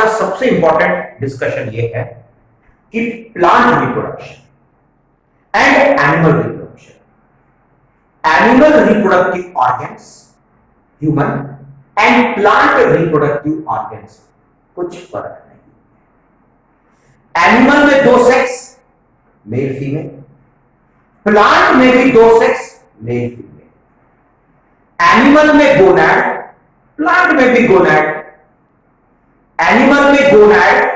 का सबसे important discussion ये है कि plant reproduction and animal reproduction, animal reproductive organs, human and plant reproductive organs, कुछ फर्क नहीं। एनिमल में दो सेक्स, मेल फीमेल, प्लांट में भी दो सेक्स, मेल फीमेल। एनिमल में गोनैड, प्लांट में भी गोनैड। एनिमल में गोनैड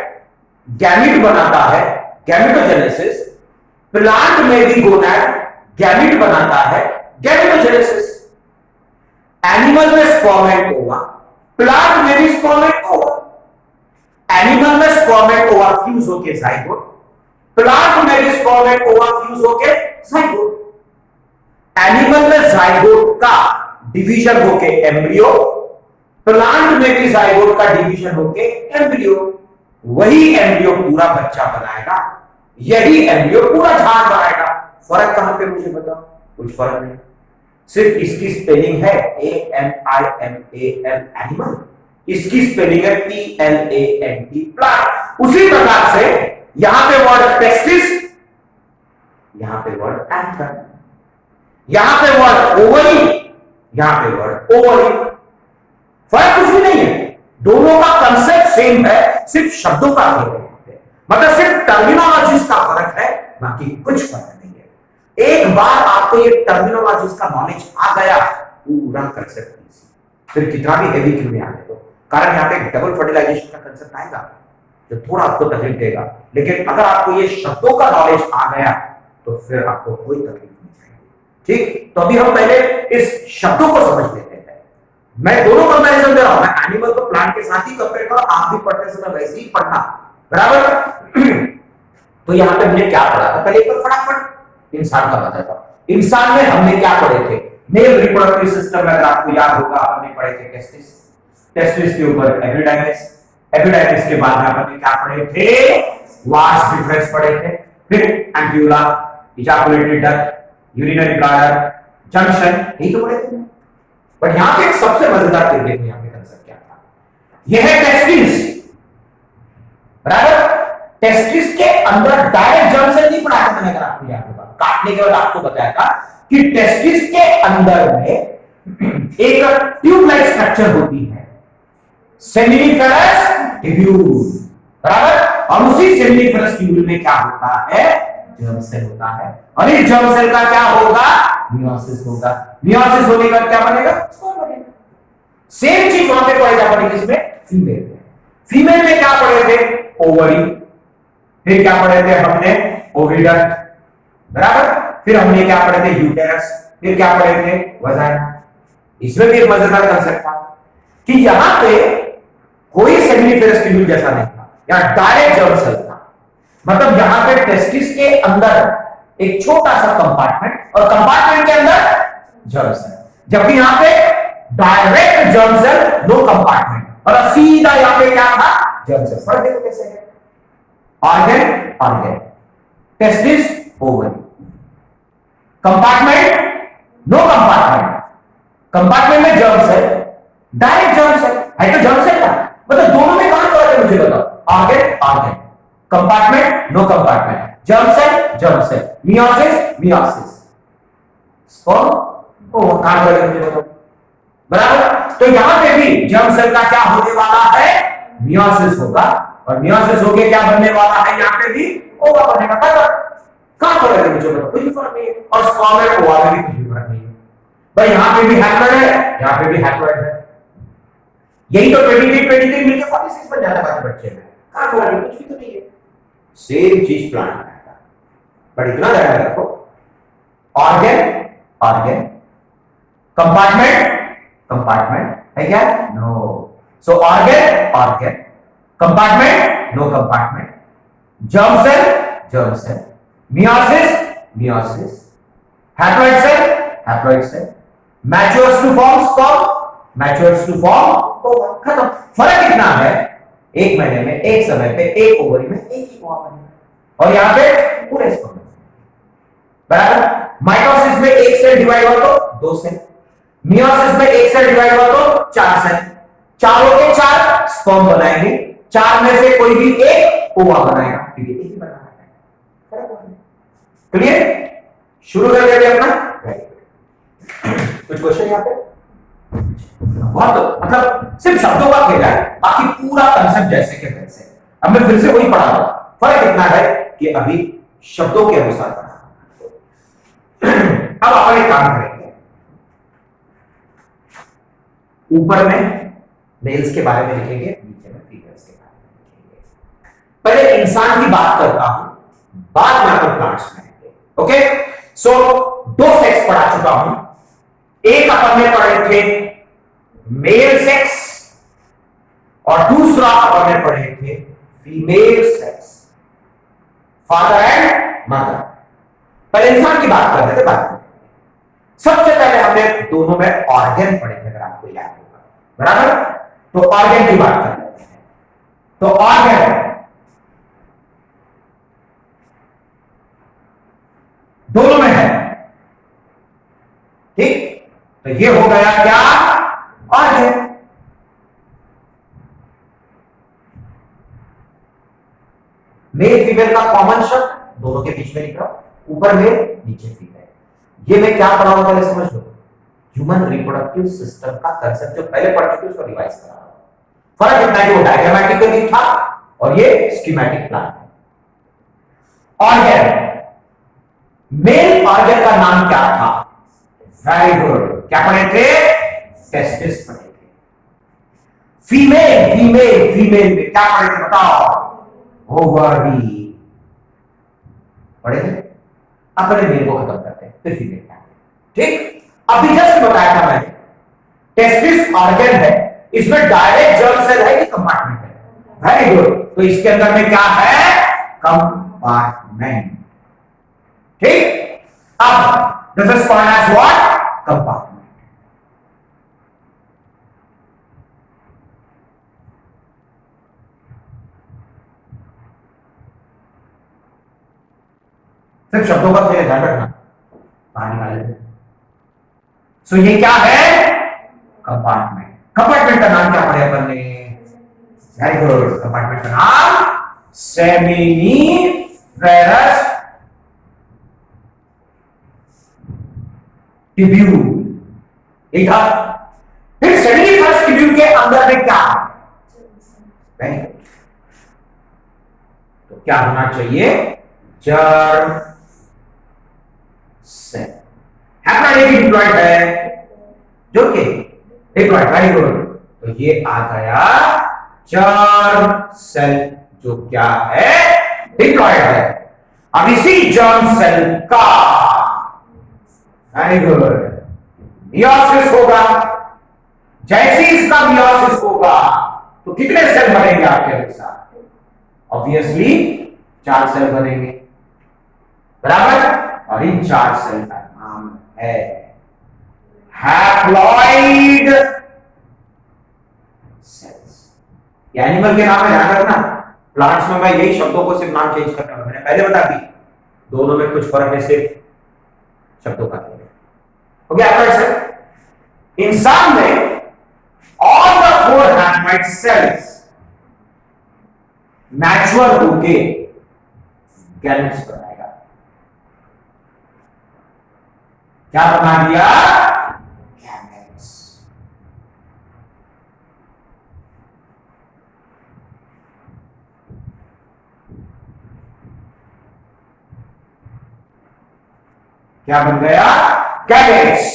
गैमिट बनाता है, गैमेटोजेनेसिस। प्लांट में भी गोनैड गैमिट बनाता है, गैमेटोजेनेसिस। एनिमल में स्पर्म एंड ओवा, प्लांट में भी स्पर्म एंड ओवा। एनिमल में स्पर्म एंड ओवा फ्यूज होके जाइगोट, प्लांट में भी स्पर्म एंड ओवा फ्यूज होके जाइगोट। एनिमल में जाइगोट का डिवीजन होके एम्ब्रियो, प्लांट में भी जाइगोट का डिवीजन होके एम्ब्रियो। वही एम्ब्रियो पूरा बच्चा बनाएगा, यही एम्ब्रियो पूरा झाड़ बनाएगा। फर्क कहां पे मुझे बताओ? कुछ फर्क नहीं, सिर्फ इसकी स्पेलिंग है ANIMAL एनिमल, इसकी स्पेलिंग है PLANT प्लांट। उसी प्रकार से यहां पे वर्ड टेस्टिस, यहां पे वर्ड एंथर, यहां पे वर्ड ओवरी, यहां पे वर्ड ओवरी। फर्क कुछ भी नहीं है, दोनों का कंसेप्ट सेम है, सिर्फ शब्दों का भेद है, मतलब सिर्फ टर्मिनोलॉजीज का फर्क है, बाकी कुछ फर्क नहीं है। एक बार आपको ये टर्मिनोलॉजीज का नॉलेज आ गया, पूरा कंसेप्ट फिर कितना भी हेवी क्यों नहीं आने दो, कारण यहाँ पे डबल फर्टिलाइजेशन का कंसेप्ट आएगा जो थोड़ा आपको तकलीफ देगा, लेकिन अगर आपको ये शब्दों का नॉलेज आ गया तो फिर आपको कोई तकलीफ नहीं जाएगी। ठीक, तो अभी हम पहले इस शब्दों को समझ लेते हैं। मैं दोनों कंपैरिजन दे रहा हूं, मैं एनिमल को प्लांट के साथ ही कंपेयर करूं, आप भी पढ़ते समय वैसे ही पढ़ना, बराबर। तो यहां पे हमने क्या पढ़ा था, पहले एक बार फटाफट इंसान का बताता हूं। इंसान में हमने क्या पढ़े थे? मेल रिप्रोडक्टिव सिस्टम में अगर आपको याद होगा, हमने पढ़े थे टेस्टिस, टेस्टिस के ऊपर एपिडाइमिस, एपिडाइमिस के बाद हमने क्या पढ़े थे? वास डिफरेंस पढ़े थे, फिर ampulla, ejaculatory duct, urinary bladder, junction, यही तो पढ़े थे। बट यहां पे एक सबसे मजेदार चीज देखिए, यहां पे कंसेप्ट क्या था, यह है टेस्टिस, बराबर। टेस्टिस के अंदर डायरेक्ट जर्म सेल नहीं पढ़ाया था मैंने, अगर आपको याद होगा, काटने के बाद आपको बताया था कि टेस्टिस के अंदर में एक ट्यूब लाइक स्ट्रक्चर होती है, सेमिनिफेरस ट्यूब्यूल, बराबर। और उसी सेमिनिफेरस ट्यूब्यूल में क्या होता है? जर्म सेल होता है, और इस जर्म सेल का क्या होगा? मियोसिस होगा। मियोसिस होने का क्या बनेगा? स्पर्म बनेगा। सेम चीज वहां पे पढ़े जाते हैं किसमें? फीमेल में। फीमेल में क्या पढ़े थे? ओवरी, फिर क्या पढ़े थे हमने? ओविडक्ट, बराबर। फिर हमने क्या पढ़े थे? यूटेरस, फिर क्या पढ़े थे? वजाइना। इसमें भी एक मजेदार कंसेप्ट था कि यहां पे कोई सेमिनिफेरस ट्यूब्यूल जैसा नहीं था, यहां डायरेक्ट जर्म सेल था। मतलब यहां पे टेस्टिस के अंदर एक छोटा सा कंपार्टमेंट, और कंपार्टमेंट के अंदर जर्म सेल, जबकि यहां पे direct germ cell, no compartment, और सीधा यहां पे क्या था? Germ cell. फर्क देखो कैसे है, organ organ, testis ovary, compartment no compartment, compartment में germ cell, direct germ cell है तो जर्म सेल था। मतलब दोनों में कहां फर्क है मुझे बताओ? Organ organ, compartment no compartment, germ cell, meiosis meiosis, sperm ओ कहां फर्क है मुझे बताओ, बराबर। तो यहां पे भी जर्म सेल का क्या होने वाला है? मियोसिस होगा, और मियोसिस होके क्या बनने वाला है? यहां पे भी ओवा बनेगा, बराबर। कहां फर्क है मुझे बताओ? कुछ फर्क नहीं है। और स्पर्म में ओवा में भी कुछ फर्क नहीं है भाई, यहां पे भी हैप्लॉइड है, यहां पे भी हैप्लॉइड है। यही तो 23 मिलकर 46 बन जाता है बच्चे में। कहां फर्क है? कुछ भी तो नहीं है, सेम चीज प्लांट में है। बट इतना ध्यान रखो, ऑर्गन ऑर्गन, कंपार्टमेंट कंपार्टमेंट है क्या? No. So organ organ, compartment no compartment, germ cell, meiosis meiosis, haploid cell, matures to form sperm, matures to form ova, खत्म। फर्क कितना है? एक महीने में, एक समय पे, एक ओवरी में एक ही ओवा बनेगा, और यहां पे पूरे स्पर्म, बराबर। माइटोसिस में एक सेल डिवाइड हुआ तो 2 सेल, मियोसिस में एक सेल डिवाइड हुआ तो 4 सेल, चारों के 4 स्पर्म बनाएंगे, चार में से कोई भी एक ओवा बनाएगा, क्योंकि एक ही बनाना है। क्लियर? शुरू कर देते अपना। कुछ क्वेश्चन यहाँ पे? बहुत मतलब सिर्फ शब्दों का खेल है, बाकी पूरा कंसेप्ट जैसे के वैसे। अब मैं फिर से वही पढ़ा रहा हूं, फर्क इतना है कि अभी शब्दों के अनुसार पढ़ा। अब अपन एक काम करेंगे, ऊपर में मेल्स के बारे में लिखेंगे, नीचे में फीमेल्स के बारे में लिखेंगे। पहले इंसान की बात करता हूं, बाद में अपन प्लांट्स में आएंगे। ओके, सो दो सेक्स पढ़ा चुका हूं। एक अपन ने पढ़े थे मेल सेक्स और दूसरा अपन ने पढ़े थे female sex, father and mother. पहले इंसान की बात करते थे, बात करते। सबसे पहले हमने दोनों में ऑर्गन पढ़े थे, अगर आपको याद होगा, बराबर? तो ऑर्गन की बात कर लेते हैं। तो ऑर्गन दोनों में है, ठीक? तो ये हो गया क्या? ऑर्गन। मेल फीमेल का कॉमन शब्द दोनों के बीच में लिख रहा हूं, ऊपर मेल नीचे फीमेल। ये मैं क्या पढ़ा हूं पहले समझ लो, ह्यूमन रिप्रोडक्टिव सिस्टम का कंसेप्ट जो पहले पढ़ चुके उसको रिवाइज करा रहा हूं। फर्क इतना है कि वो डायग्रामेटिकली था और ये स्कीमेटिक प्लान है। ऑर्गन, मेल ऑर्गन का नाम क्या था? वेरी गुड, क्या पढ़े थे? टेस्टिस पढ़े थे। फीमेल फीमेल फीमेल में क्या पढ़े थे बताओ? ओवरी पढ़े थे। अपने मेल को खत्म करते हैं, फिर फीमेल क्या? ठीक, अभी जस्ट बताया था मैंने, टेस्टिस ऑर्गन है, इसमें डायरेक्ट जर्म सेल है कि कंपार्टमेंट है? वेरी गुड, तो इसके अंदर में क्या है? कंपार्टमेंट। ठीक, अब this is called as what? Compartment. सिर्फ शब्दों का खेल, ध्यान रखना, बाहर निकाले। सो ये क्या है? कंपार्टमेंट। कंपार्टमेंट का नाम क्या पढ़ा अपन ने? वेरी गुड, कंपार्टमेंट का नाम सेमिनिफेरस ट्यूब्यूल। एक था। फिर सेमिनिफेरस ट्यूब्यूल के अंदर में क्या है? तो क्या होना चाहिए? Germ cell. हैप्लॉइड डिप्लॉइड है, जो कि डिप्लॉइड। वेरी गुड, तो ये आ गया जर्म सेल, जो क्या है? डिप्लॉइड है। अब इसी जर्म सेल का वेरी गुड मियोसिस होगा। जैसे इसका मियोसिस होगा तो कितने सेल बनेंगे आपके अनुसार? ऑब्वियसली 4 सेल बनेंगे, बराबर? और इन 4 सेल का नाम है हैप्लॉइड सेल्स। ये एनिमल के नाम है, ध्यान रखना। प्लांट्स में मैं यही शब्दों को सिर्फ नाम चेंज करता हूं, मैंने पहले बता दी, दोनों में कुछ फर्क है, सिर्फ शब्दों का। हो गया आपका सर? इंसान में all the 4 haploid cells mature होके गैमेट्स बनाएगा। क्या बना दिया? गैमेट्स। क्या बन गया? Gametes,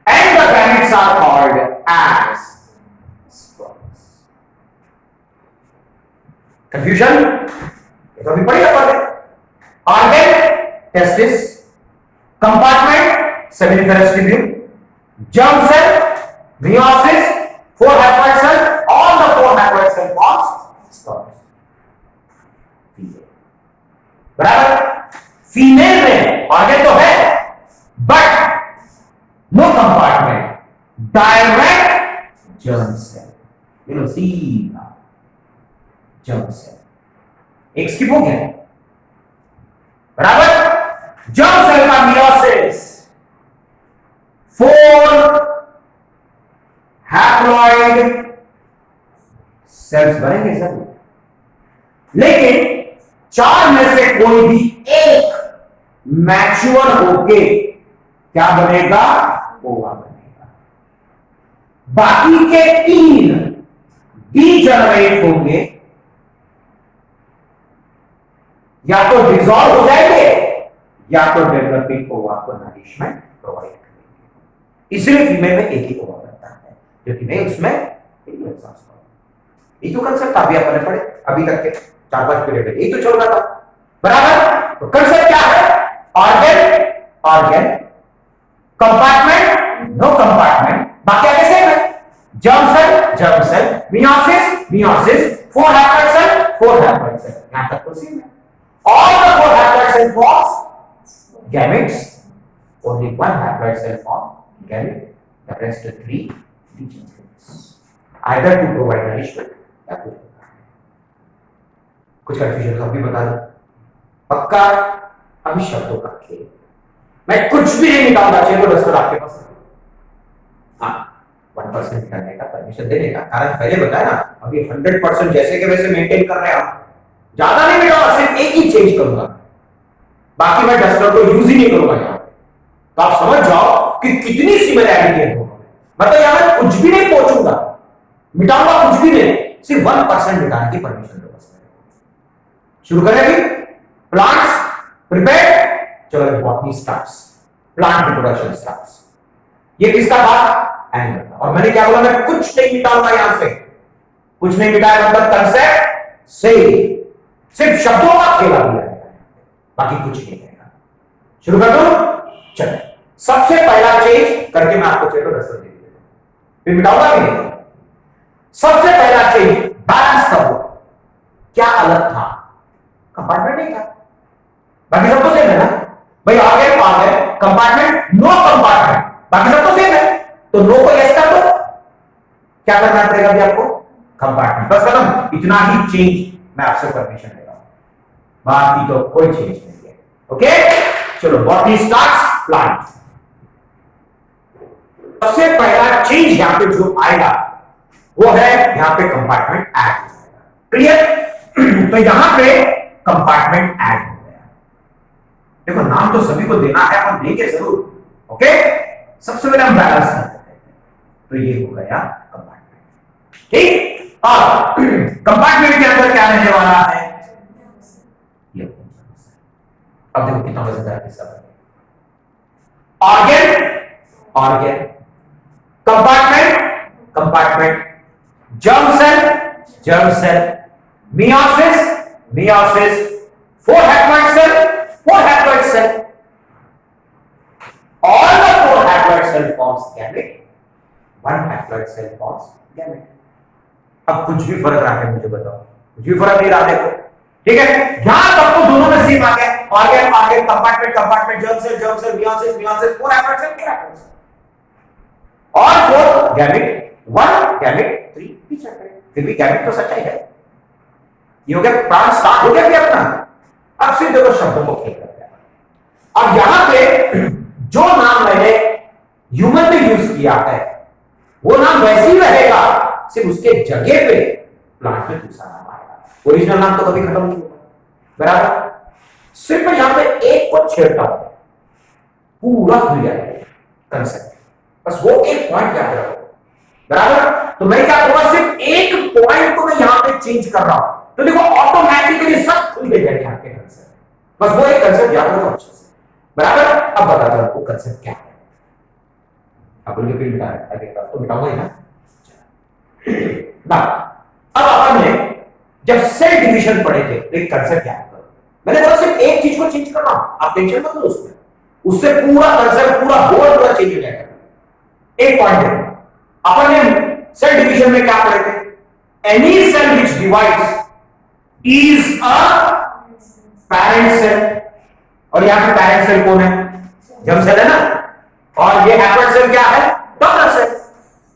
and the gametes are called as sperms. Confusion? ये तो अभी पढ़ेगा पहले। Organ, testis, compartment, seminiferous tubule, germ cell, meiosis, 4 haploid cells, all the 4 haploid cells forms sperms. बराबर? फीमेल में ऑर्गन तो है, but no compartment, direct germ cell, you know, सीधा germ cell। एक स्किप हो गया, बराबर? germ cell का meiosis, 4 haploid cells बनेंगे सर। लेकिन चार में से कोई भी एक मैच्योर होके क्या बनेगा, ओवा बनेगा। बाकी के तीन डीजनरेट होंगे, या तो डिसॉल्व हो जाएंगे या तो डेवलपिंग ओवा को नरिशमेंट प्रोवाइड करेंगे। इसलिए फीमेल में एक ही ओवा बनता है, क्योंकि नहीं उसमें ये तो कंसेप्ट अभी अपन ने पढ़े, अभी तक के 4-5 पीरियड में यही तो चल रहा था, बराबर। तो कंसेप्ट क्या है, organ organ, compartment no compartment, बाकी आगे सेम है, germ cell meiosis meiosis, 4 haploid cell 4 haploid cell, यहां तक तो सेम है। All the 4 haploid cell forms gametes, only 1 haploid cell form gamete, the rest 3 degenerates, either to provide nourishment या कुछ confusion का भी बता दो, पक्का। अभी शब्दों का खेल, मैं कुछ भी नहीं निकालना चाहिए तो डस्टर आपके पास, हाँ 1% करने का परमिशन देने का, कारण पहले बताया ना, अभी 100% जैसे के वैसे मेंटेन कर रहे हैं आप, ज्यादा नहीं मिटाऊंगा, सिर्फ एक ही चेंज करूंगा, बाकी मैं डस्टर को यूज ही नहीं करूंगा यहां पे। तो आप समझ जाओ कि कितनी सिमिलैरिटी है दोनों में, मतलब यहां मैं कुछ भी नहीं पहुंचूंगा, मिटाऊंगा कुछ भी नहीं, सिर्फ 1% मिटाने की परमिशन दो बस। शुरू करें अभी, प्लांट्स प्रिपेयर, चलो botany starts, plant reproduction starts. ये किसका था, एनिमल का, और मैंने क्या बोला, मैं कुछ नहीं मिटाऊंगा यहां से, कुछ नहीं मिटाया मतलब कंसेप्ट से सिर्फ शब्दों का खेला दिया है, बाकी कुछ नहीं है। शुरू कर दो, चलो सबसे पहला चेंज करके मैं आपको चलो रसद दे देता हूं, फिर मिटाऊंगा कि नहीं। सबसे पहला चेंज बैलेंस कर दो, क्या अलग था, कंपार्टमेंट नहीं था, बाकी सब तो सेम है ना भाई, आगे कंपार्टमेंट नो कंपार्टमेंट, बाकी सब तो सेम है, तो नो को यस कर दो, क्या करना पड़ेगा अभी आपको, कंपार्टमेंट, बस खत्म, इतना ही चेंज मैं आपसे परमिशन ले रहा हूं, बाकी तो कोई चेंज नहीं है। ओके चलो, बॉटनी स्टार्ट्स प्लांट। सबसे पहला चेंज यहां पे जो आएगा वो है यहां पे कंपार्टमेंट ऐड हो जाएगा, क्लियर। तो यहां पे कंपार्टमेंट ऐड हो गया, देखो नाम तो सभी को देना है, हम देंगे जरूर। ओके, सबसे पहले हम बैलेंस करते हैं, तो ये हो गया कंपार्टमेंट, ठीक। और कंपार्टमेंट के अंदर क्या रहने वाला है, ये अब देखो कितना मजेदार किस्सा है, organ organ, compartment compartment, germ cell meiosis meiosis, 4 haploid cell 4 haploid cell, all the 4 haploid cell forms gamete, 1 haploid cell forms gamete। अब कुछ भी फर्क रहा है मुझे बताओ, कुछ भी फर्क नहीं रहा, देखो ठीक है, यहां तक तो दोनों में सेम आ गया, organ organ, compartment compartment, germ cell meiosis meiosis, 4 haploid cell 4 haploid cell, और 4 गैमेट, 1 गैमेट 3 पीछे करें, फिर भी गैमेट तो सच्चाई है, ये हो गया, प्राण स्टार्ट हो गया भी अपना। अब सिर्फ देखो शब्दों को खेल करते हैं, अब यहां पे जो नाम मैंने ह्यूमन में यूज किया है वो नाम वैसे ही रहेगा, सिर्फ उसके जगह पे प्लांट में दूसरा नाम आएगा, ओरिजिनल नाम तो कभी खत्म नहीं होगा, बराबर। सिर्फ यहां पे एक को छेड़ता हूं, पूरा खुल जाएगा कंसेप्ट, बस वो एक पॉइंट याद रखो, बराबर। तो मैं क्या करूंगा, सिर्फ एक पॉइंट को मैं यहां पे चेंज कर रहा हूं, तो देखो ऑटोमेटिकली सब खुल गए यहां के कंसेप्ट, बस वो एक कंसेप्ट याद रखो अच्छे से, बराबर। अब बताता हूं आपको कंसेप्ट क्या है, अब उनके फिर मिटा है, आगे तो मिटाऊंगा ही ना। अब अपन ने जब सेल डिवीजन पढ़े थे, एक कंसेप्ट क्या है, मैंने बोला सिर्फ एक चीज को चेंज कर रहा हूं, आप टेंशन मत लो उसमें, उससे पूरा कंसेप्ट पूरा बोर्ड पूरा चेंज हो जाएगा। एक पॉइंट है, अपन ने सेल डिवीजन में क्या पढ़े थे, any cell which divides is a parent cell, और यहां पे पैरेंट सेल कौन है, जर्म सेल है ना, और ये हैप्लॉइड सेल क्या है, डॉटर सेल।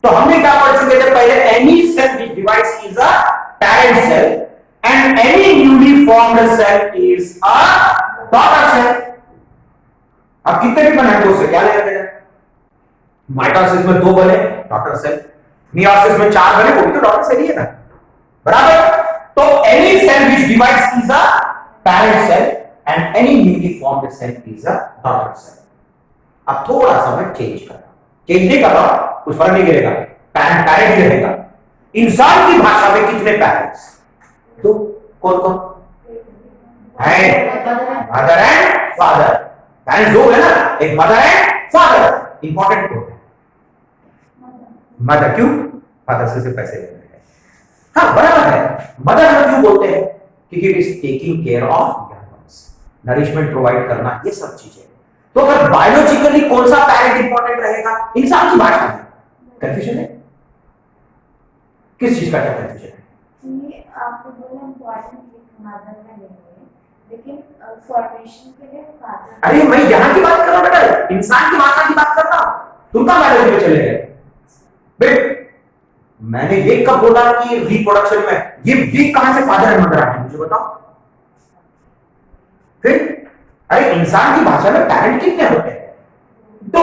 तो हमने क्या पढ़ चुके थे पहले, any cell which divides is a parent cell and any newly formed cell is a daughter cell. अब कितने भी बने तो उससे क्या लेना देना, माइटोसिस में 2 बने डॉटर सेल, मियोसिस में 4 बने, वो भी तो डॉटर सेल ही है ना, बराबर। तो एनी सेल विच divides is a parent cell and any newly formed cell is a daughter cell. अब थोड़ा सा मैं चेंज कर रहा हूं, चेंज नहीं कर रहा हूं, कुछ फर्क नहीं गिरेगा, पैरेंट ही रहेगा। इंसान की भाषा में कितने पैरेंट्स? तो कौन कौन है? Mother and father. पैरेंट्स दो है ना, एक mother and father. Important code है मदर, क्यों? फादर से पैसे लेने हैं। हाँ बराबर है, मदर हम क्यों बोलते हैं? क्योंकि it is taking care of young ones, nourishment provide करना, ये सब चीजें। तो अगर बायोलॉजिकली कौन सा पैरेंट इंपॉर्टेंट रहेगा? इंसान की भाषा में कंफ्यूजन है? किस चीज का क्या कंफ्यूजन है? ये आपको बोला इंपॉर्टेंट मदर में लेंगे, लेकिन फॉर्मेशन के लिए फादर। अरे मैं यहाँ की बात कर रहा हूँ बेटा, इंसान की भाषा की बात कर रहा हूँ, तुम कहाँ बायोलॉजी में चले गए? बेट मैंने ये कब बोला कि रिप्रोडक्शन में ये कहां से फादर एंड मदर आते हैं, मुझे बताओ। फिर अरे इंसान की भाषा में पैरेंट कितने होते हैं? तो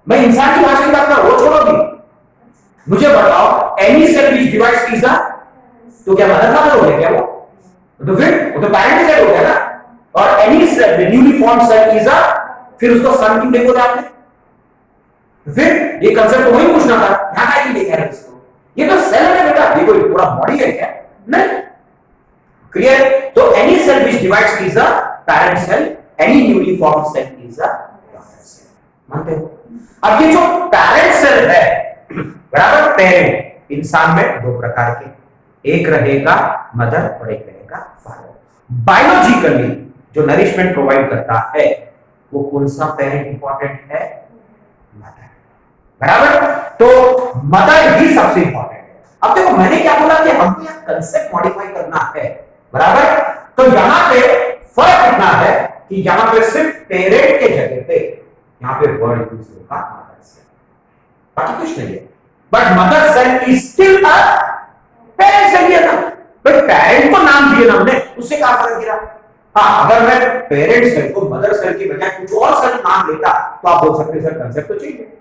मैं इंसान की भाषा की बात कर रहा हूं, वो छोड़ोगी। मुझे बताओ any cell which divides is a, तो क्या मदर फादर हो गया क्या वो? तो फिर वो तो पैरेंट सेल हो गया ना। और any cell newly formed cell is a, फिर उसको सन क्यों नहीं बोलते आपने? फिर ये कंसेप्ट तो वही पूछना था, यहां का ही देखा है इसको। ये तो सेल है बेटा, ये कोई पूरा बॉडी है क्या? नहीं। क्लियर? तो any cell which divides is a parent cell, any newly formed cell is a daughter cell. मानते हो? अब ये जो पैरेंट सेल है, बराबर, पेरेंट इंसान में दो प्रकार के, एक रहेगा मदर और एक रहेगा फादर। बायोलॉजिकली जो नरिशमेंट प्रोवाइड करता है वो कौन सा पेरेंट इंपॉर्टेंट है? मदर। बराबर, तो मदर ही सबसे इंपॉर्टेंट है। अब देखो मैंने क्या बोला कि हमको यह कंसेप्ट मॉडिफाई करना है, बराबर। तो यहां पे फर्क इतना है कि यहां पे सिर्फ पेरेंट के जगह पे यहां पे वर्ड यूज होगा मदर सेल, बाकी कुछ नहीं है। But mother cell is still a parent cell है ना। भाई पेरेंट को नाम दिए ना हमने, उससे क्या फर्क गिरा? हाँ, अगर मैं पेरेंट सेल को मदर सेल की बजाय कुछ और सेल नाम लेता तो आप बोल सकते सर कंसेप्ट तो चेंज है।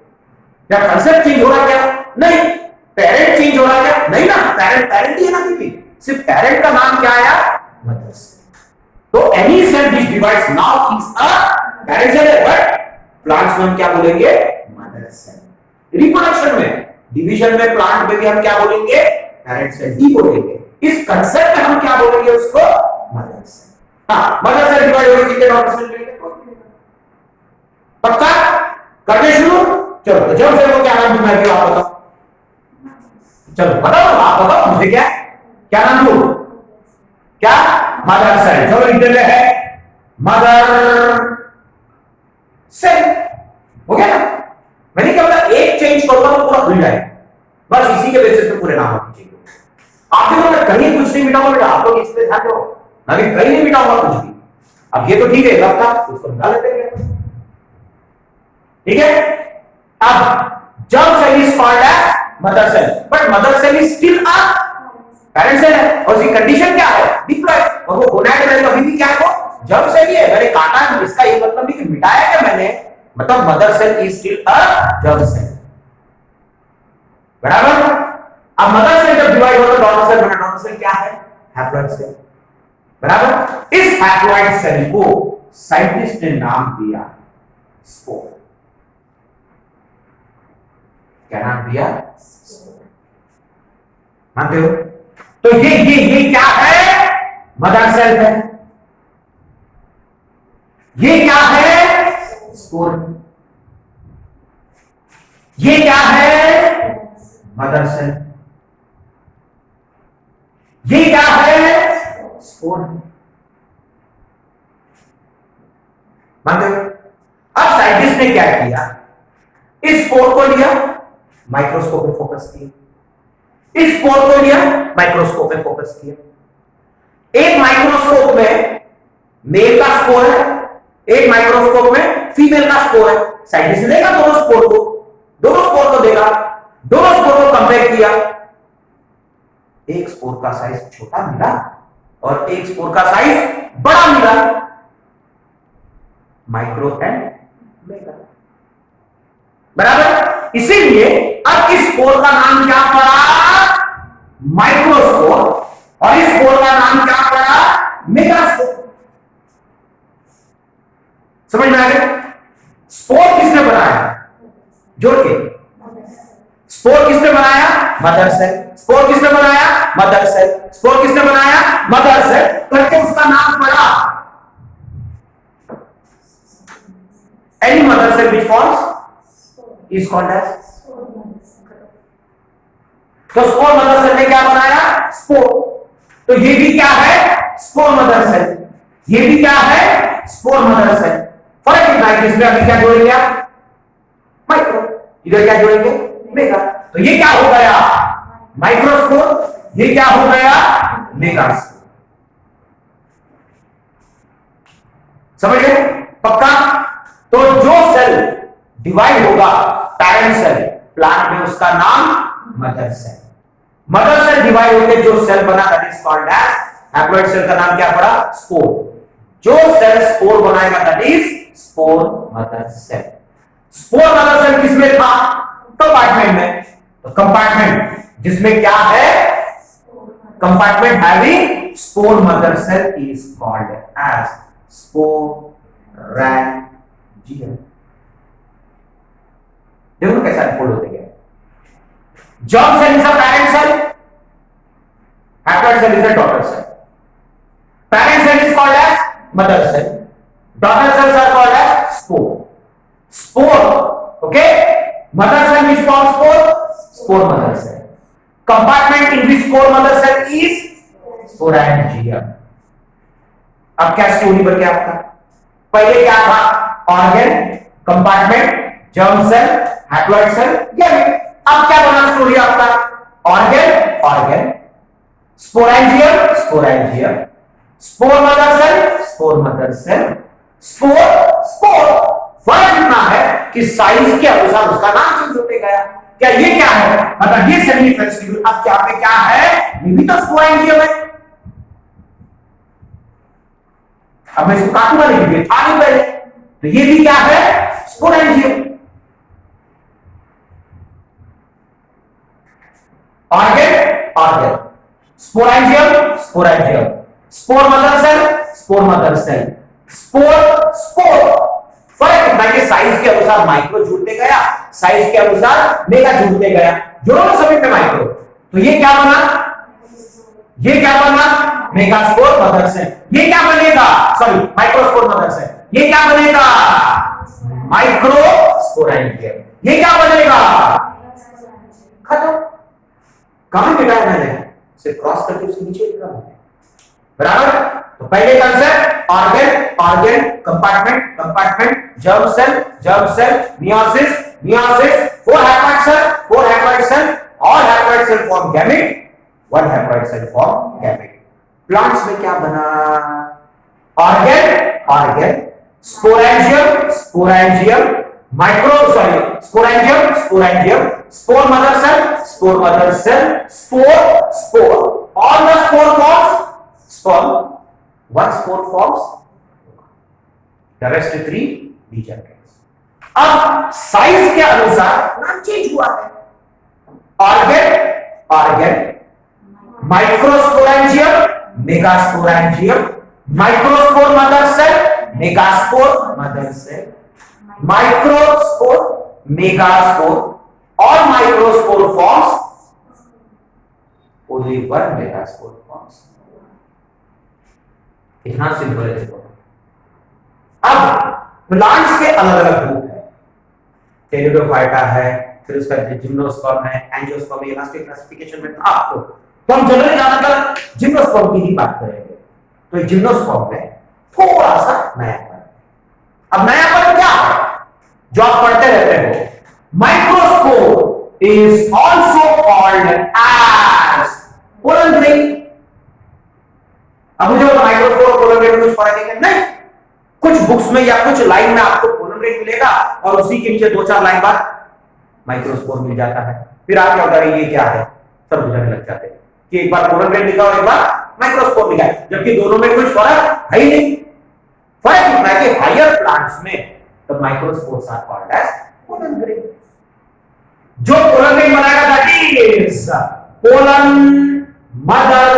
क्या कंसेप्ट चेंज हो रहा क्या? नहीं। पेरेंट चेंज हो रहा क्या? नहीं ना, पेरेंट ही है ना, क्योंकि सिर्फ पेरेंट का नाम क्या आया? Mother cell. तो any cell which divides now is a parent cell है, बट प्लांट्स में हम क्या बोलेंगे? Mother cell. रिप्रोडक्शन में, डिवीजन में, प्लांट में भी हम क्या बोलेंगे? पेरेंट सेल ही बोलेंगे। इस कंसेप्ट में हम क्या बोलेंगे उसको? Mother cell. हाँ, मदर सेल डिवाइड होगी कितने डॉटर सेल मिलेंगे? पक्का? करने शुरू? चलो तो जब सेल को क्या नाम दूंगा कि आप बताओ। चलो बताओ, आप बताओ मुझे, क्या नाम दूं? क्या? Mother cell. चलो लिख देते हैं मदर सेल। हो गया ना? मैंने क्या बोला, एक चेंज करूंगा तो पूरा खुल जाएगा, बस इसी के बेसिस पे पूरे नाम होने चाहिए। आप देखो मैं कहीं कुछ नहीं मिटाऊंगा बेटा, आप लोग इस पे ध्यान दो, मैं कहीं नहीं मिटाऊंगा कुछ भी। अब ये तो ठीक है, लगता उसको निकाल लेते हैं, ठीक है। अब germ cell is called as mother cell, but mother cell is still a parent cell है। और इसकी कंडीशन क्या है? डिप्लॉयड। और वो गोनाड में कभी भी क्या है? वो जर्म सेल ही है। मैंने काटा, इसका ये मतलब नहीं कि मिटाया क्या मैंने, मतलब mother cell is still a germ cell, बराबर। अब मदर सेल जब डिवाइड होता है डॉटर सेल बना। डॉटर सेल क्या है? हैप्लॉइड सेल, बराबर। इस हैप्लॉइड सेल को साइंटिस्ट ने नाम दिया स्पोर। क्या नाम दिया? मानते हो? तो ये क्या है? मदर सेल है। ये क्या है? स्पोर। ये क्या है? Mother cell. ये क्या है? स्पोर। मानते हो? अब साइंटिस्ट ने क्या किया? इस स्पोर को लिया, माइक्रोस्कोप में फोकस किया, इस स्पोर को लिया, माइक्रोस्कोप में फोकस किया। एक माइक्रोस्कोप में मेल का स्पोर है, एक माइक्रोस्कोप में फीमेल का स्पोर है। साइंटिस्ट ने देखा दोनों स्पोर को देखा, दोनों स्पोर को कंपेयर किया। एक स्पोर का साइज छोटा मिला और एक स्पोर का साइज बड़ा मिला, माइक्रो एंड मेगा, बराबर। इसीलिए अब इस स्पोर का नाम क्या पड़ा? माइक्रोस्पोर। और इस स्पोर का नाम क्या पड़ा? समझ में आ गया? स्पोर किसने बनाया? जोड़ के, स्पोर किसने बनाया? Mother cell. स्पोर किसने बनाया? Mother cell. स्पोर किसने बनाया? Mother cell. करके उसका नाम पड़ा any mother cell which forms is called as. तो स्पोर मदर सेल ने क्या बनाया? स्पोर। तो ये भी क्या है? Spore mother cell. ये भी क्या है? Spore mother cell. फर्क इतना है कि इसमें अभी क्या जोड़ेंगे आप? माइक्रो। इधर क्या जोड़ेंगे? मेगा। तो ये क्या हो गया? माइक्रोस्पोर। ये क्या हो गया? मेगास्पोर। समझ गए? पक्का? तो जो सेल डिवाइड होगा पैरेंट सेल प्लांट में, उसका नाम mother cell. Mother cell divide होकर जो सेल बना that is called as haploid cell का नाम क्या पड़ा? स्पोर। जो सेल स्पोर बनाएगा that is spore mother cell. Spore mother cell किसमें था? कंपार्टमेंट में। तो कंपार्टमेंट जिसमें क्या है? Compartment having spore mother cell is called as sporangium. देखो कैसा अनफोल्ड होते गया। Germ cell is a parent cell, haploid cell is a daughter cell. Parent cell is called as mother cell, daughter cells are called as spore. Spore, okay, mother cell which forms spore mother cell. Compartment in which spore mother cell is sporangium. अब क्या story बन गया आपका? पहले क्या था? Organ, compartment, germ cell, haploid cell, gamete. अब क्या बना स्टोरी आपका? Organ, organ, sporangium, sporangium, spore mother cell, spore mother cell, spore, spore. फर्क इतना है कि साइज के अनुसार उसका नाम चेंज होते गया। क्या ये क्या है? मतलब ये सेमी फेस्टिवल अब क्या पे क्या है? ये भी तो स्पोरेंजियम है। अब मैं इसको काटूंगा नहीं, ये था नहीं पहले, तो ये भी क्या है? Sporangium. Organ, organ, sporangium, sporangium, spore mother cell, spore mother cell, spore, spore. फर्क इतना है कि साइज के अनुसार माइक्रो जुड़ते गया, साइज के अनुसार मेगा जुड़ते गया। जोड़ो ना सभी पे माइक्रो, तो ये क्या बना? ये क्या बना? Megaspore mother cell. ये क्या बनेगा? Sorry, microspore mother cell. ये क्या बनेगा? माइक्रोस्पोरेंजियम। ये क्या बनेगा? खत्म। कहां मिटाया मैंने? सिर्फ क्रॉस करके उसके नीचे लिखा है, बराबर? तो पहले concept organ, organ, compartment, compartment, germ cell, meiosis, meiosis, four haploid cell, four haploid cell, और haploid cell form gamete, one haploid cell form gamete. Plants में क्या बना? Organ, organ, sporangium, sporangium, sporangium, sporangium, spore mother cell, spore mother cell, spore, spore. All the spore forms sperm, one spore forms, the rest three degenerates. अब साइज के अनुसार नाम change हुआ है। Organ, organ, microsporangium, megasporangium, microspore mother cell, megaspore mother cell, microspore, megaspore, और microspore forms only one megaspore forms. इतना simple है। देखो अब प्लांट्स के अलग अलग ग्रुप है, टेरिडोफाइटा है, फिर उसका जिम्नोस्पर्म है, एंजियोस्पर्म, इलास्टिक क्लासिफिकेशन में था आपको। तो हम जनरली ज्यादातर जिम्नोस्पर्म की ही बात करेंगे। तो जिम्नोस्पर्म में थोड़ा सा नयापन। अब नयापन क्या है जो आप पढ़ते रहते हो? Microspore is also called as pollen grain. अब मुझे माइक्रोस्पोर और पोलन ग्रेन में कुछ फर्क है? नहीं। कुछ बुक्स में या कुछ लाइन में आपको पोलन ग्रेन मिलेगा और उसी के नीचे दो चार लाइन बाद माइक्रोस्पोर मिल जाता है। फिर आप क्या होता है, ये क्या है, सब बुझाने लग जाते हैं कि एक बार पोलन ग्रेन लिखा और एक बार माइक्रोस्पोर लिखा है, जबकि दोनों में कुछ फर्क है ही नहीं। फर्क इतना है कि हायर प्लांट्स में the microspores are called as pollen grain. जो पोलन ग्रेन बनाएगा that is pollen mother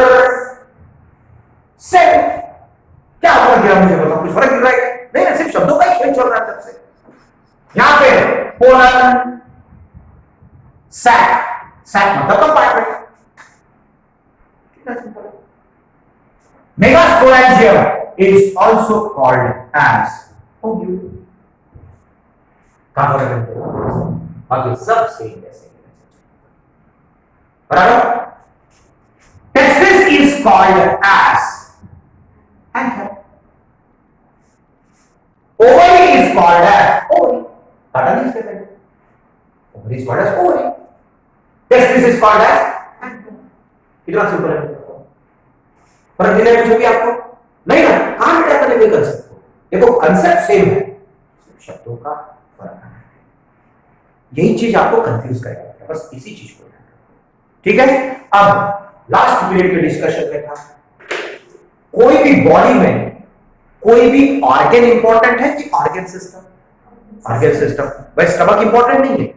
cell. क्या फर्क गिरा मुझे बताओ? कुछ फर्क गिर रहा है? नहीं ना, सिर्फ शब्दों का ही खेल चल रहा है तब से। यहां पे पोलन सैक, सैक मतलब compartment. Megasporangium is also called as ovule. कहां पर बाकी सब सेम जैसे बराबर। Testis is called as anther, ovary is called as ovary. पता नहीं इसके पहले ovary is called as ovary, testis is called as anther. कितना सिंपल है। फर्क दिखा है कुछ भी आपको? नहीं ना, कहां बेटा करने कर सकते हो। देखो कंसेप्ट सेम है, शब्दों का फर्क है। यही चीज आपको कंफ्यूज करेगा, बस इसी चीज को। ठीक है, अब लास्ट पीरियड के डिस्कशन में था कोई भी बॉडी में कोई भी ऑर्गन इंपॉर्टेंट है कि ऑर्गन सिस्टम? Organ system. भाई स्टमक इंपॉर्टेंट नहीं है,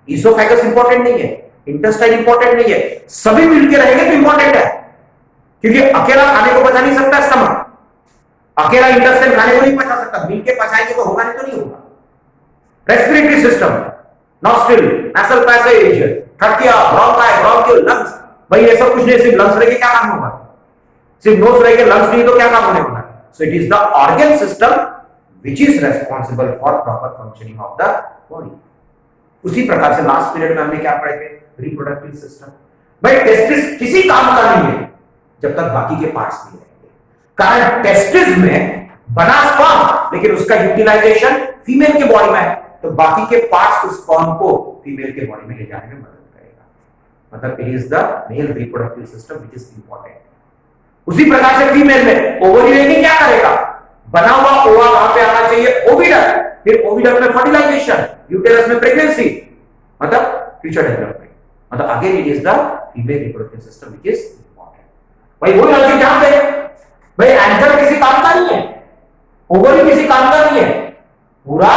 इसोफेगस इंपॉर्टेंट नहीं है, इंटेस्टाइन इंपॉर्टेंट नहीं है, सभी मिलकर रहेंगे तो इंपॉर्टेंट है। क्योंकि अकेला खाने को पचा नहीं सकता स्टमक, अकेला इंटेस्टाइन खाने को नहीं पचा सकता, मिलके पचाएंगे तो होगा, नहीं तो नहीं होगा। Respiratory system, nostril, nasal passage, trachea, bronchi, bronchial, lungs, भाई ये सब कुछ नहीं, सिर्फ लंग्स रह के क्या काम होगा? सिर्फ नोज रह के लंग्स नहीं तो क्या काम होने वाला? So it is the organ system which is responsible for proper functioning of the body. उसी प्रकार से लास्ट पीरियड में हमने क्या पढ़े थे? Reproductive system. भाई टेस्टिस किसी काम का नहीं है जब तक बाकी के पार्ट्स नहीं रहेंगे। कारण टेस्टिस में बना स्पर्म, लेकिन उसका यूटिलाइजेशन फीमेल के बॉडी में है, तो बाकी के पार्ट्स उस स्पर्म को फीमेल के बॉडी में ले जाने में मदद करेगा। मतलब it is the mail reproductive system which is important. उसी प्रकार से फीमेल में ओवरी लेकिन क्या करेगा? बना हुआ ओवा वहां पे आना चाहिए ओविडक्ट, फिर ओविडक्ट में फर्टिलाइजेशन, यूटेरस में प्रेगनेंसी, मतलब फ्यूचर डेवलपमेंट। मतलब again it is the female reproductive system which is important. भाई वही लॉजिक ध्यान दे, भाई एंकर किसी काम का नहीं है, ओवरी किसी काम का नहीं है, पूरा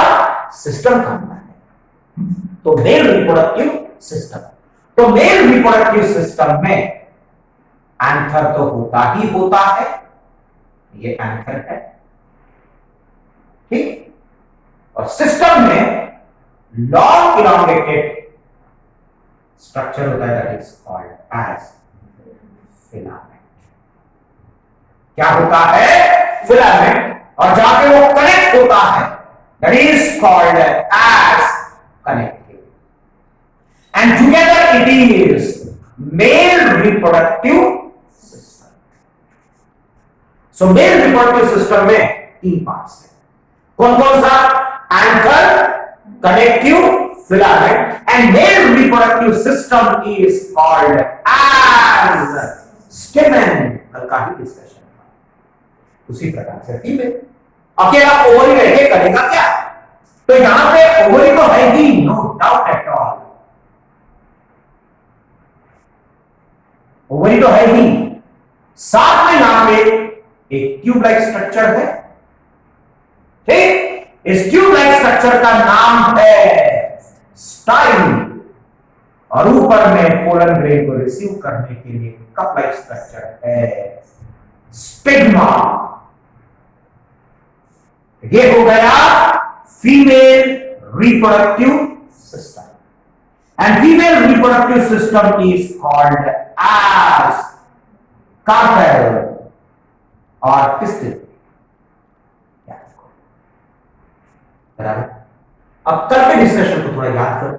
सिस्टम काम का है। तो मेल रिप्रोडक्टिव सिस्टम, तो मेल रिप्रोडक्टिव सिस्टम में एंथर तो होता ही होता है, ये एंथर है, ठीक। और सिस्टम में लॉन्ग इलॉन्गेटेड स्ट्रक्चर होता है that is called as filament. क्या होता है? फिलामेंट। और जाके वो कनेक्ट होता है that is called as connective, and together it is male reproductive system. So male reproductive system में 3 पार्ट्स हैं। कौन कौन सा? Anchor, connective, filament, and male reproductive system is called as stamen. कल का ही डिस्कशन था। उसी प्रकार से फीमेल अकेला ओवरी रह के करेगा क्या? तो यहां पे ओवरी तो है ही, no doubt at all, ovary तो है ही। साथ में यहां पे एक ट्यूब लाइक स्ट्रक्चर है, ठीक। इस ट्यूब लाइक स्ट्रक्चर का नाम है स्टाइल, और ऊपर में पोलन ग्रेन को रिसीव करने के लिए कप लाइक स्ट्रक्चर है स्टिग्मा। ये हो गया female reproductive system, and female reproductive system is called as carpel और पिस्टिल। बराबर। अब कल के डिस्कशन को थोड़ा याद करो।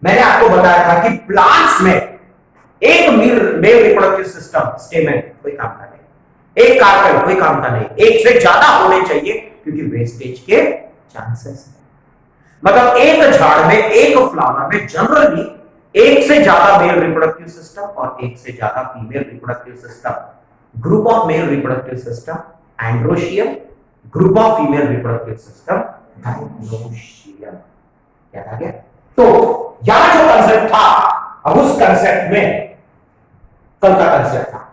मैंने आपको बताया था कि प्लांट्स में एक मेल रिप्रोडक्टिव सिस्टम स्टेमन कोई काम का नहीं, एक कार्पेल कोई काम का नहीं, एक से ज्यादा होने चाहिए क्योंकि वेस्टेज के चांसेस है। मतलब एक झाड़ में, एक फ्लावर में जनरली एक से ज्यादा मेल रिप्रोडक्टिव सिस्टम और एक से ज्यादा female reproductive system. Group of male reproductive system androecium, group of female reproductive system gynoecium. क्या आ गया? तो यहां जो कंसेप्ट था, अब उस कंसेप्ट में कल का कंसेप्ट था,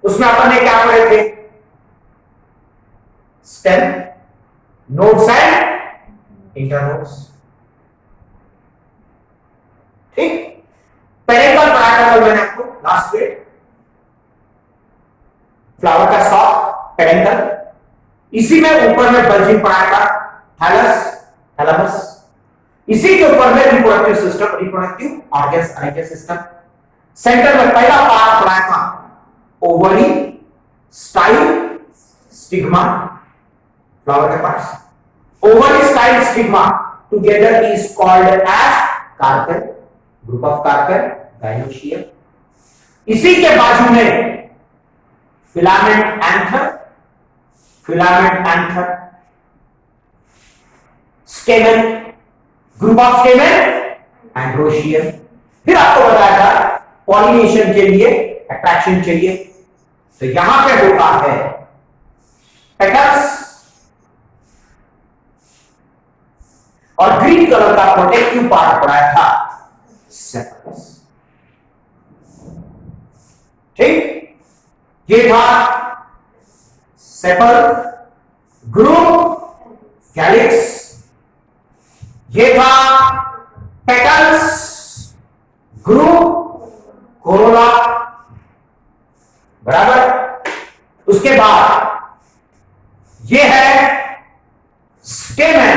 उसमें अपन ने क्या पढ़े थे? स्टेम, नोड्स एंड इंटरनोड्स, ठीक। पेरेंकल पढ़ाया था कल मैंने आपको लास्ट पीरियड, फ्लावर का स्टॉक पेरेंकल, इसी में ऊपर में बल्जिंग पढ़ाया था, थैलस, थैलेमस। इसी के ऊपर में reproductive system, reproductive organs arrange system. Centre में पहला पार्ट पढ़ाया था ओवरी, स्टाइल, स्टिग्मा, फ्लावर के पास। Ovary, style, stigma together is called as carpel, group of carpel, gynoecium. इसी के बाजू में filament anther, filament anther, stamen, group of stamen, androecium. फिर आपको बताया था पॉलिनेशन के लिए अट्रैक्शन चाहिए, तो यहां पे होता है पेटल्स और ग्रीन कलर का प्रोटेक्टिव पार्ट पढ़ाया था सेपल्स। ठीक, ये था सेपल, ग्रुप कैलिक्स, ये था पेटल्स, ग्रुप कोरोला, बराबर। उसके बाद ये है स्टेमन,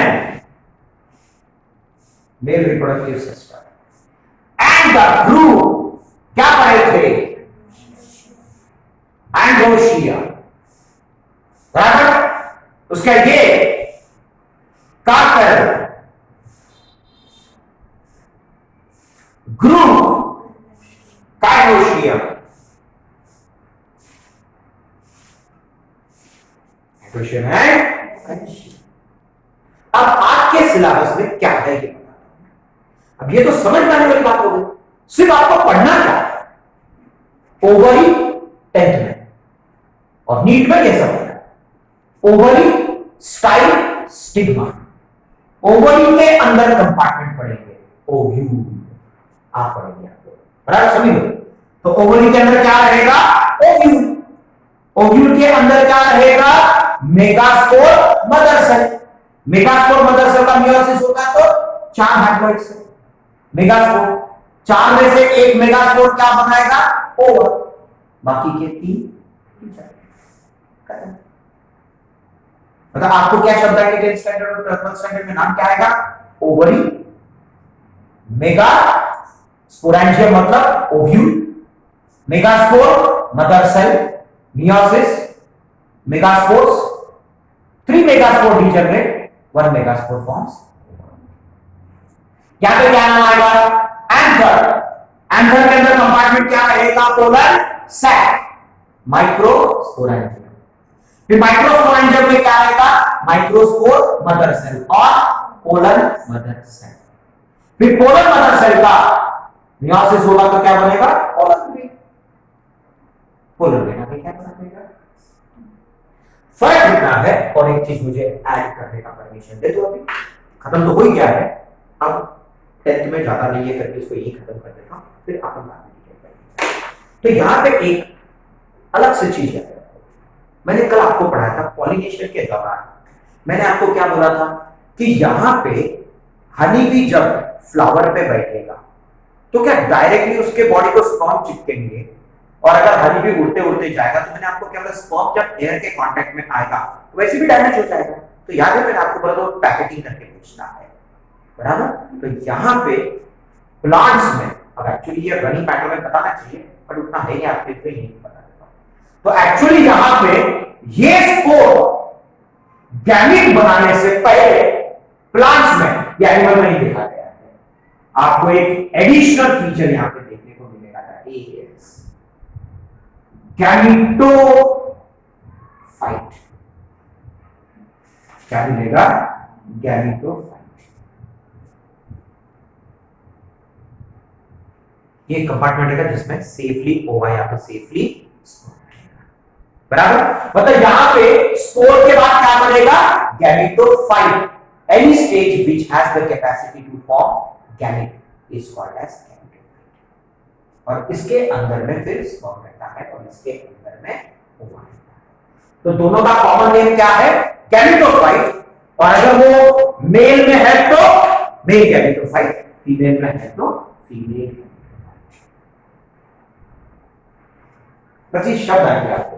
mail reproductive system, and the group क्या पढ़े थे, एंड्रोशिया, बराबर। उसका ये कार्पेल, ग्रुप गाइनोशियम, एंड्रोशियम है। अब आपके सिलेबस में क्या है ये बताता हूं। अब ये तो समझ में आने वाली बात हो गई, सिर्फ आपको पढ़ना क्या है। ओवरी 10th में और नीट में कैसा पढ़ना है, ओवरी, स्टाइल, स्टिग्मा। ओवरी के अंदर कंपार्टमेंट पढ़ेंगे, ओव्यूल आप पढ़ेंगे, आपको बराबर समझ लो। तो ओवरी के अंदर क्या रहेगा, ओव्यूल। ओव्यूल के अंदर क्या रहेगा, megaspore, mother cell. Megaspore mother cell का मियोसिस होगा तो 4 हैप्लॉइड सेल, मेगास्पोर। 4 में से एक मेगास्पोर क्या बनाएगा, ओवर, बाकी के 3 खत्म। मतलब आपको क्या शब्द आएंगे 10th स्टैंडर्ड और 12th स्टैंडर्ड में, नाम क्या आएगा, ओवरी, मेगा स्पोरेंजियम मतलब ovule, megaspore mother cell, meiosis, megaspores, 3 megaspore degenerate, 1 megaspore forms. यहां पे क्या नाम आएगा, एंथर। एंथर के अंदर कंपार्टमेंट क्या रहेगा, पोलर सैक, माइक्रोस्पोरेंजियम। फिर माइक्रोस्पोरेंजियम में क्या रहेगा, माइक्रोस्पोर मदर सेल और पोलर मदर सेल। फिर पोलर मदर सेल का मियोसिस होगा तो क्या बनेगा, पोलर ग्रेन। पोलर ग्रेन आगे क्या बनेगा, फर्क कितना है। और एक चीज मुझे ऐड करने का परमिशन दे दो, अभी खत्म तो हो ही गया है, अब 10th में ज्यादा नहीं है करके इसको यही खत्म कर देता हूं, फिर अपन बाद में करेंगे। तो यहां पे एक अलग से चीज है, मैंने कल आपको पढ़ाया था पॉलिनेशन के दौरान मैंने आपको क्या बोला था कि यहां पे हनी भी जब फ्लावर पे बैठेगा तो क्या डायरेक्टली उसके बॉडी को स्पर्म चिपकेंगे, और अगर हनी भी उड़ते उड़ते जाएगा तो मैंने आपको क्या बोला, स्पर्म जब एयर के कांटेक्ट में आएगा तो वैसे भी डैमेज हो जाएगा। तो याद है मैंने आपको बोला तो पैकेटिंग करके पूछना है, बराबर। तो यहाँ पे प्लांट्स में, अब एक्चुअली ये रनिंग पैटर्न में बताना चाहिए पर उतना है नहीं, आपके लिए नहीं बता देता हूं। तो एक्चुअली यहाँ पे ये स्पोर गैमेट बनाने से पहले प्लांट्स में या एनिमल में नहीं देखा गया है। आपको एक एडिशनल फीचर यहाँ पे देखने को मिलेगा, गैमेटोफाइट। क्या मिलेगा, गैमेटोफाइट। ये कंपार्टमेंट है जिसमें सेफली ओवा या फिर सेफली बराबर। मतलब यहां पे स्पोर के बाद क्या बनेगा, gametophyte. Any stage which has the capacity to form gamete is called as gametophyte. और इसके अंदर में फिर स्पर्म रहता है और इसके अंदर में ओवा रहता है। तो दोनों का कॉमन नेम क्या है, गैमेटोफाइट। और अगर वो मेल में है तो मेल गैमेटोफाइट, फीमेल में है तो फीमेल। बस ये शब्द आ गया आपको,